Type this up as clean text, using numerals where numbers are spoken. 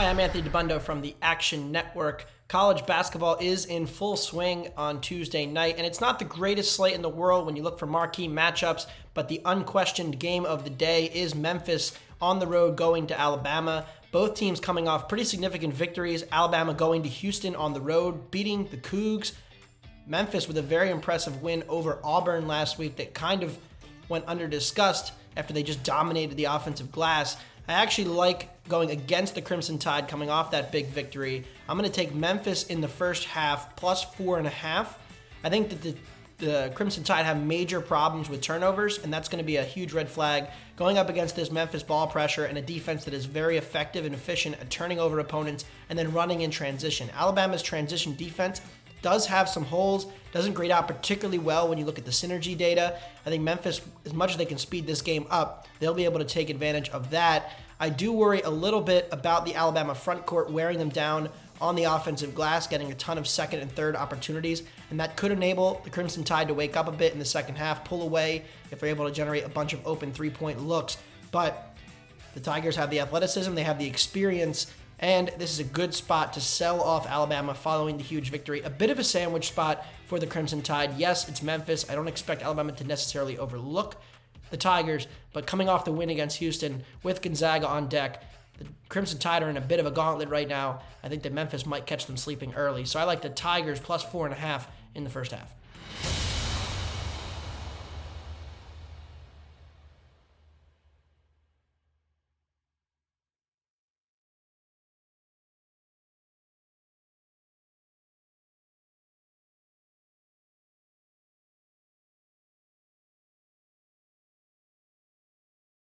Hi, I'm Anthony DeBundo from the Action Network. College basketball is in full swing on Tuesday night, and it's not the greatest slate in the world when you look for marquee matchups, but the unquestioned game of the day is Memphis on the road going to Alabama. Both teams coming off pretty significant victories. Alabama going to Houston on the road, beating the Cougs. Memphis with a very impressive win over Auburn last week that kind of went under discussed after they just dominated the offensive glass. I actually like going against the Crimson Tide coming off that big victory. I'm going to take Memphis in the first half plus 4.5. I think that the Crimson Tide have major problems with turnovers, and that's going to be a huge red flag going up against this Memphis ball pressure and a defense that is very effective and efficient at turning over opponents and then running in transition. Alabama's transition defense does have some holes, doesn't grade out particularly well when you look at the synergy data. I think Memphis, as much as they can speed this game up, they'll be able to take advantage of that. I do worry a little bit about the Alabama front court wearing them down on the offensive glass, getting a ton of second and third opportunities, and that could enable the Crimson Tide to wake up a bit in the second half, pull away if they're able to generate a bunch of open three-point looks. But the Tigers have the athleticism, they have the experience, and this is a good spot to sell off Alabama following the huge victory. A bit of a sandwich spot for the Crimson Tide. Yes, it's Memphis. I don't expect Alabama to necessarily overlook the Tigers, but coming off the win against Houston with Gonzaga on deck, the Crimson Tide are in a bit of a gauntlet right now. I think that Memphis might catch them sleeping early. So I like the Tigers plus 4.5 in the first half.